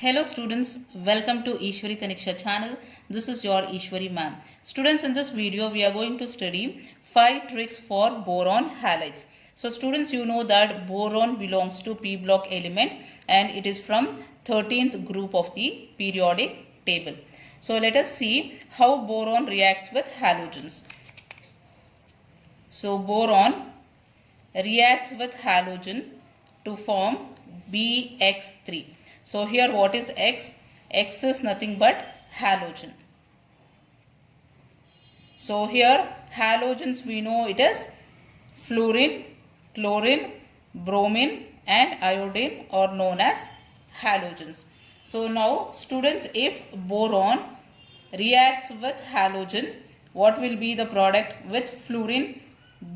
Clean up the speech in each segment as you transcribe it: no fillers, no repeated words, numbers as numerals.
Hello students, welcome to Eshwari channel. This is your Eshwari ma'am. Students, in this video we are going to study 5 tricks for boron halides. So students, you know that boron belongs to p block element and it is from 13th group of the periodic table. So let us see how boron reacts with halogens. So boron reacts with halogen to form BX3. So here what is X? X is nothing but halogen. So here halogens we know it is fluorine, chlorine, bromine and iodine are known as halogens. So now students, if boron reacts with halogen, what will be the product with fluorine?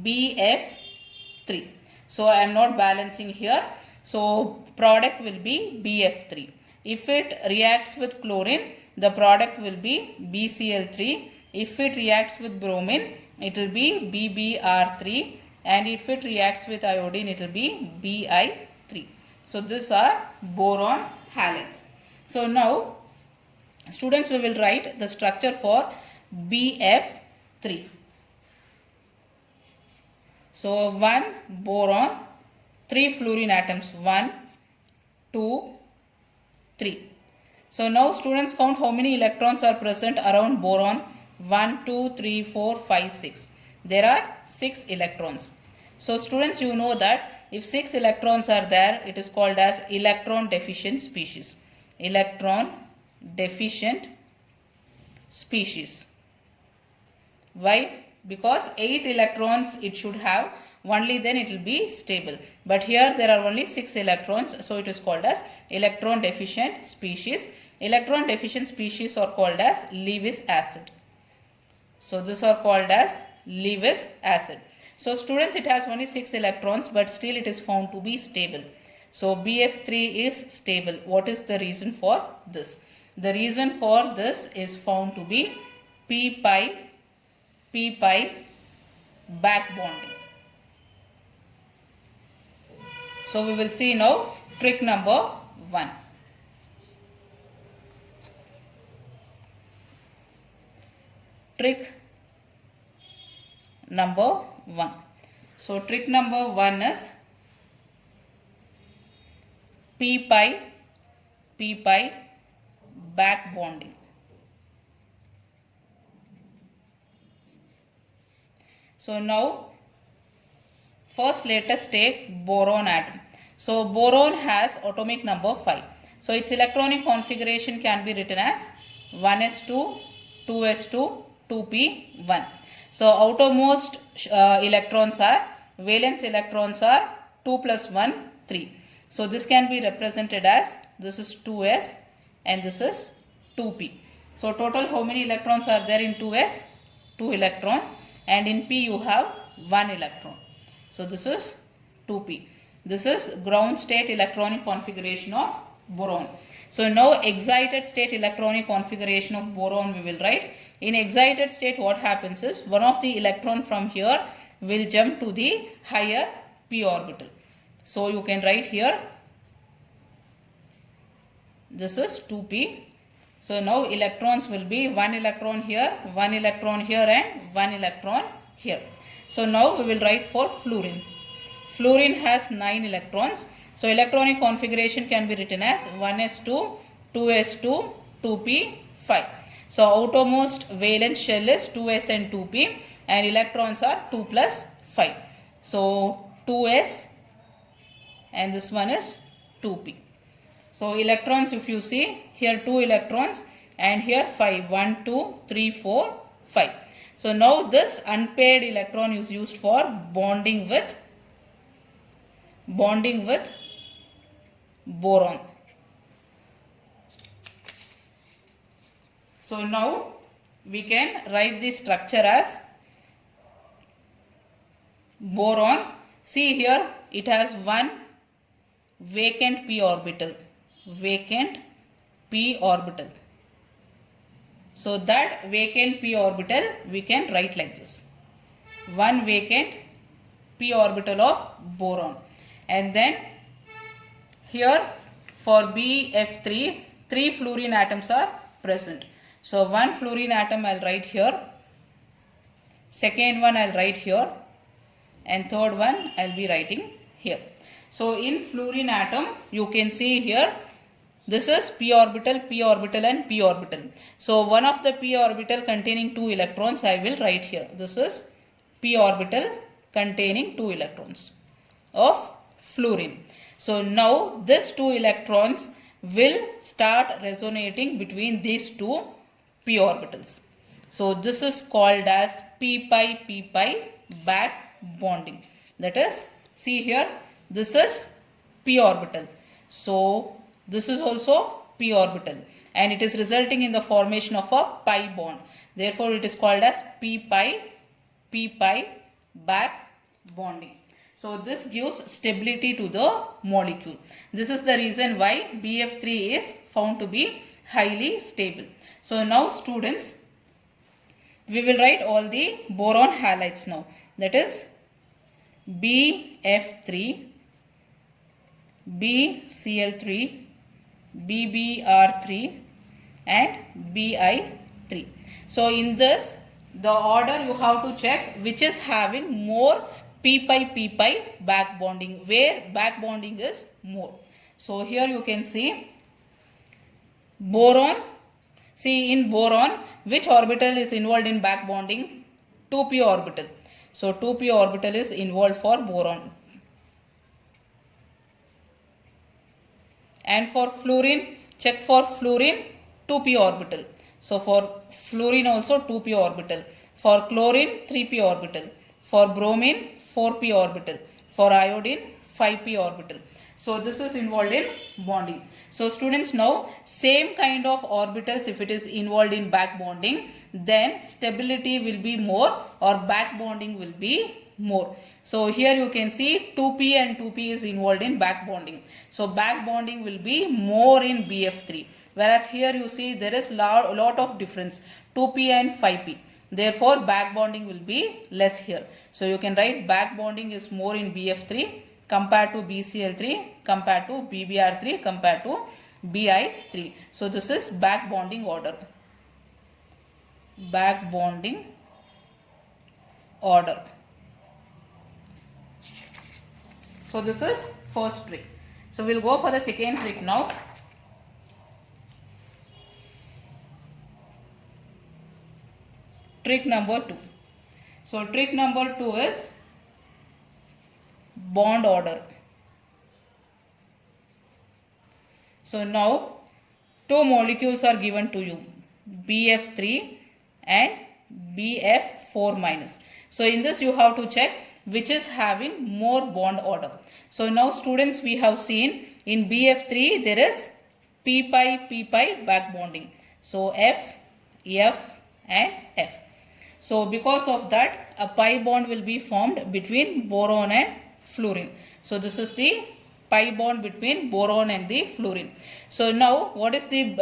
BF3. So I am not balancing here. So product will be BF3. If it reacts with chlorine, the product will be BCl3. If it reacts with bromine, it will be BBr3. And if it reacts with iodine, it will be Bi3. So these are boron halides. So now students, we will write the structure for BF3. So 1 boron, 3 fluorine atoms, 1, 2, 3. So now students, count how many electrons are present around boron. 1, 2, 3, 4, 5, 6. There are 6 electrons. So students, you know that if 6 electrons are there, it is called as electron deficient species. Electron deficient species. Why? Because 8 electrons it should have, only then it will be stable. But here there are only 6 electrons, so it is called as electron deficient species. Electron deficient species are called as Lewis acid. So these are called as Lewis acid. So students, it has only 6 electrons, but still it is found to be stable. So BF3 is stable. What is the reason for this? The reason for this is found to be p-pi back bonding. So we will see now trick number 1. Trick number 1. So trick number 1 is p-pi back bonding. So now first let us take boron atom. So boron has atomic number 5. So its electronic configuration can be written as 1s2, 2s2, 2p1. So outermost electrons are, valence electrons are 2 plus 1, 3. So this can be represented as, this is 2s and this is 2p. So total how many electrons are there in 2s? 2 electron, and in p you have 1 electron. So this is 2p. This is ground state electronic configuration of boron. So now excited state electronic configuration of boron we will write. In excited state what happens is, one of the electron from here will jump to the higher p orbital. So you can write here, this is 2p. So now electrons will be 1 electron here, 1 electron here and 1 electron here. So now we will write for fluorine. Fluorine has 9 electrons. So electronic configuration can be written as 1s2, 2s2, 2p5. So outermost valence shell is 2s and 2p and electrons are 2 plus 5. So 2s and this one is 2p. So electrons, if you see here 2 electrons and here 5, 1, 2, 3, 4, 5. So now this unpaired electron is used for bonding with boron. So now we can write the structure as boron. See here it has one vacant p orbital. So that vacant p orbital we can write like this. One vacant p orbital of boron. And then here for BF3 3 fluorine atoms are present. So one fluorine atom I'll write here, second one I'll write here, and third one I'll be writing here. So in fluorine atom you can see here, this is p orbital, p orbital and p orbital. So one of the p orbital containing 2 electrons I will write here. This is p orbital containing 2 electrons of fluorine. So now these 2 electrons will start resonating between these 2 p orbitals. So this is called as p pi back bonding. That is, see here, this is p orbital. So this is also p orbital and it is resulting in the formation of a pi bond. Therefore it is called as p pi back bonding. So this gives stability to the molecule. This is the reason why BF3 is found to be highly stable. So now students, we will write all the boron halides now. That is BF3, BCl3, BBr3 and Bi3. So in this, the order you have to check which is having more p pi back bonding, where back bonding is more. So here you can see boron. See in boron, which orbital is involved in back bonding? 2p orbital. So 2p orbital is involved for boron. And for fluorine, check for fluorine 2p orbital. So for fluorine also 2p orbital. For chlorine 3p orbital. For bromine 4p orbital. For iodine 5p orbital. So this is involved in bonding. So students, now same kind of orbitals, if it is involved in back bonding, then stability will be more or back bonding will be more. So here you can see 2p and 2p is involved in back bonding. So back bonding will be more in BF3. Whereas here you see there is lot of difference, 2p and 5p. Therefore back bonding will be less here. So you can write back bonding is more in BF3 compared to BCl3, compared to BBr3, compared to Bi3. So this is back bonding order. Back bonding order. So this is first trick. So we'll go for the second trick now. Trick number 2. So trick number 2 is bond order. So now 2 molecules are given to you, BF3 and BF4 minus. So in this you have to check which is having more bond order. So now students, we have seen in BF3 there is p pi back bonding. So F, F and F. So because of that, a pi bond will be formed between boron and fluorine. So this is the pi bond between boron and the fluorine. So now what is the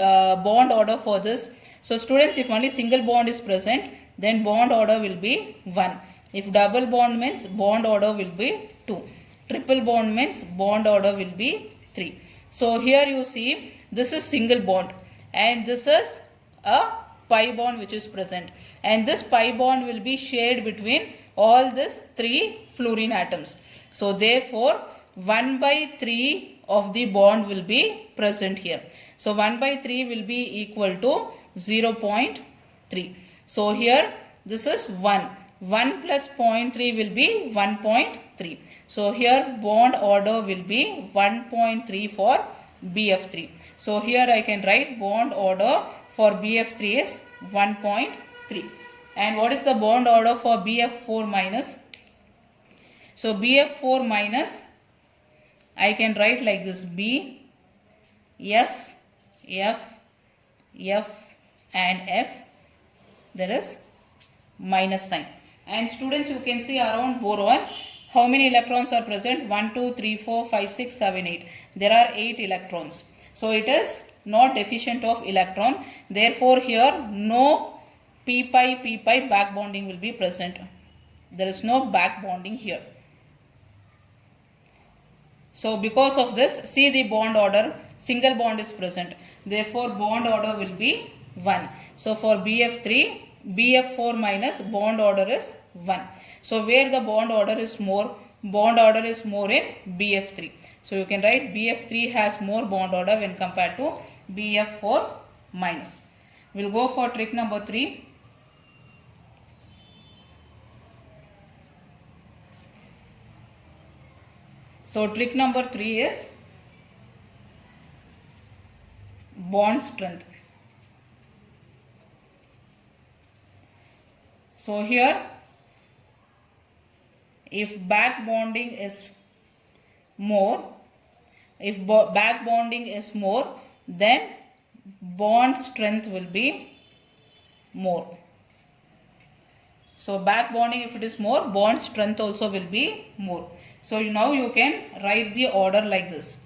bond order for this? So students, if only single bond is present, then bond order will be 1. If double bond means bond order will be 2. Triple bond means bond order will be 3. So here you see this is single bond and this is a pi bond which is present, and this pi bond will be shared between all these 3 fluorine atoms. So therefore 1 by 3 of the bond will be present here. So 1 by 3 will be equal to 0.3. So here this is 1. 1 plus 0.3 will be 1.3. So here bond order will be 1.3 for BF3. So here I can write bond order for BF3 is 1.3. And what is the bond order for BF4 minus? So BF4 minus, I can write like this: B, F, F, F and F. There is minus sign. And students, you can see around boron, how many electrons are present? 1, 2, 3, 4, 5, 6, 7, 8. There are 8 electrons. So it is not deficient of electron. Therefore here no p pi back bonding will be present. There is no back bonding here. So because of this, see the bond order, single bond is present. Therefore, bond order will be 1. So, for BF3, BF4 minus bond order is 1. So, where the bond order is more? Bond order is more in BF3. So, you can write BF3 has more bond order when compared to BF4 minus. We will go for trick number 3. So, trick number 3 is bond strength. So, here if back bonding is more, then bond strength will be more. So, back bonding if it is more, bond strength also will be more. So, now you can write the order like this: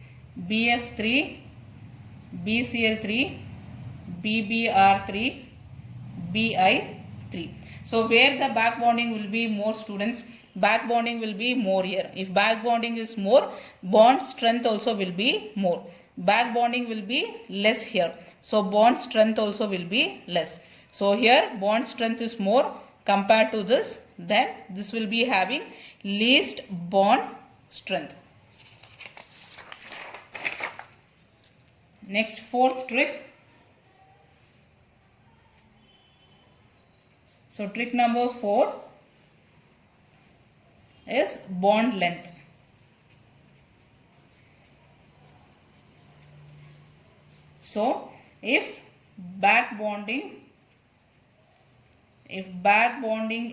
BF3, BCl3, BBr3, Bi3. So, where the back bonding will be more, students? Back bonding will be more here. If back bonding is more, bond strength also will be more. Back bonding will be less here. So, bond strength also will be less. So, here bond strength is more compared to this. Then this will be having least bond strength. Next, fourth trick. So, trick number 4 is bond length. So, if back bonding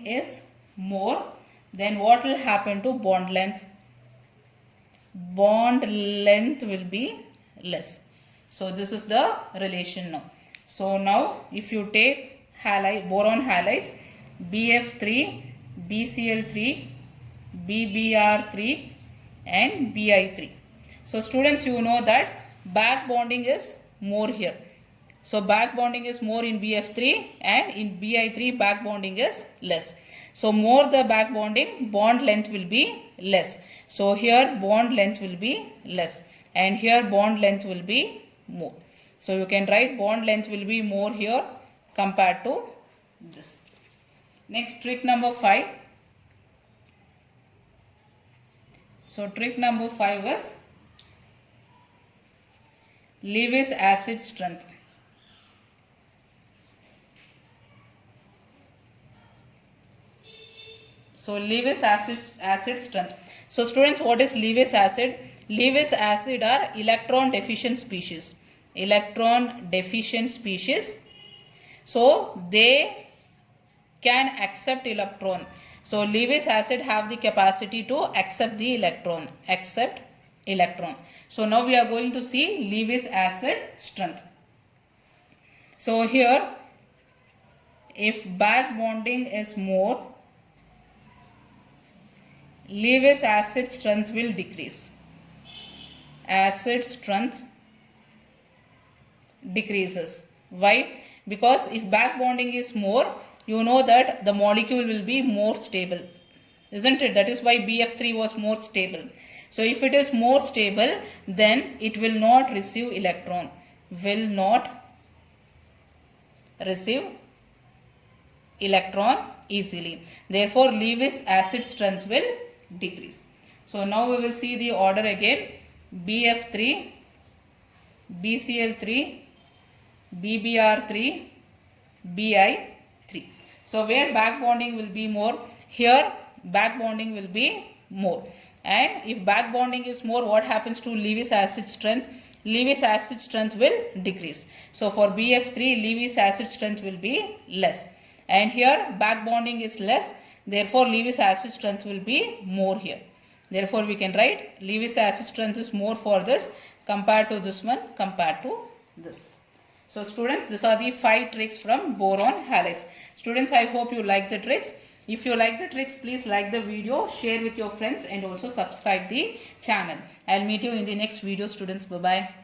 is more, then what will happen to bond length? Bond length will be less. So, this is the relation now. So, now if you take boron halides BF3, BCl3, BBr3 and Bi3. So, students, you know that back bonding is more here. So, back bonding is more in BF3 and in Bi3 back bonding is less. So, more the back bonding, bond length will be less. So, here bond length will be less and here bond length will be more. So, you can write bond length will be more here compared to this. Next, trick number 5. So, trick number 5 is Lewis acid strength. So, Lewis acid strength. So, students, what is Lewis acid? Lewis acid are electron deficient species. Electron deficient species. So, they can accept electron. So, Lewis acid have the capacity to accept the electron. So, now we are going to see Lewis acid strength. So, here if back bonding is more, Lewis acid strength will decrease. Acid strength decreases. Why? Because if back bonding is more, you know that the molecule will be more stable, isn't it? That is why BF3 was more stable. So, if it is more stable, then it will not receive electron. Will not receive electron easily. Therefore, Lewis acid strength will decrease. So, now we will see the order again: BF3, BCl3, BBr3, Bi3. So, where back bonding will be more, here back bonding will be more. And if back bonding is more, what happens to Lewis acid strength? Lewis acid strength will decrease. So, for BF3, Lewis acid strength will be less. And here back bonding is less. Therefore, Lewis acid strength will be more here. Therefore, we can write Lewis acid strength is more for this compared to this one, compared to this. So, students, these are the 5 tricks from boron halides. Students, I hope you like the tricks. If you like the tricks, please like the video, share with your friends and also subscribe the channel. I will meet you in the next video, students. Bye-bye.